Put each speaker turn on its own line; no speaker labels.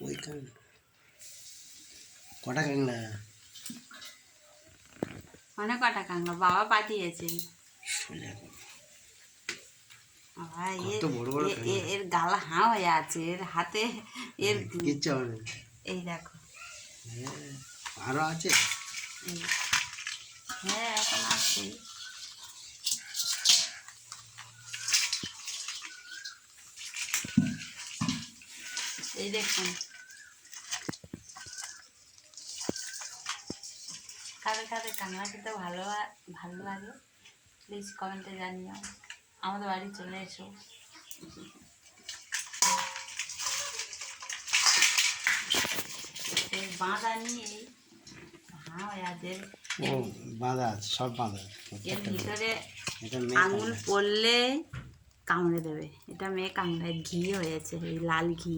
ওই কান কটা কাংলা
অনেক কটা কাংলা বাবা পাঠিয়েছে। এর গালা হাঁ হয়ে আছে, এর হাতে এর
কিচ্ছু হবে না।
এই দেখো
আরো আছে।
হ্যাঁ এখন আছে। এই দেখুন কাদের কাদের কাংলা খেতে ভালো লাগে প্লিজ কমেন্টে জানিও। আমাদের বাড়ি চলে এসো। এর বাঁধা নিয়ে হ্যাঁ এর
বাঁধা আছে, সব বাঁধা।
এর ভিতরে আঙুল পড়লে কামড়ে দেবে। এটা মেয়ে কাংড়ায় ঘি হয়েছে, এই লাল ঘি।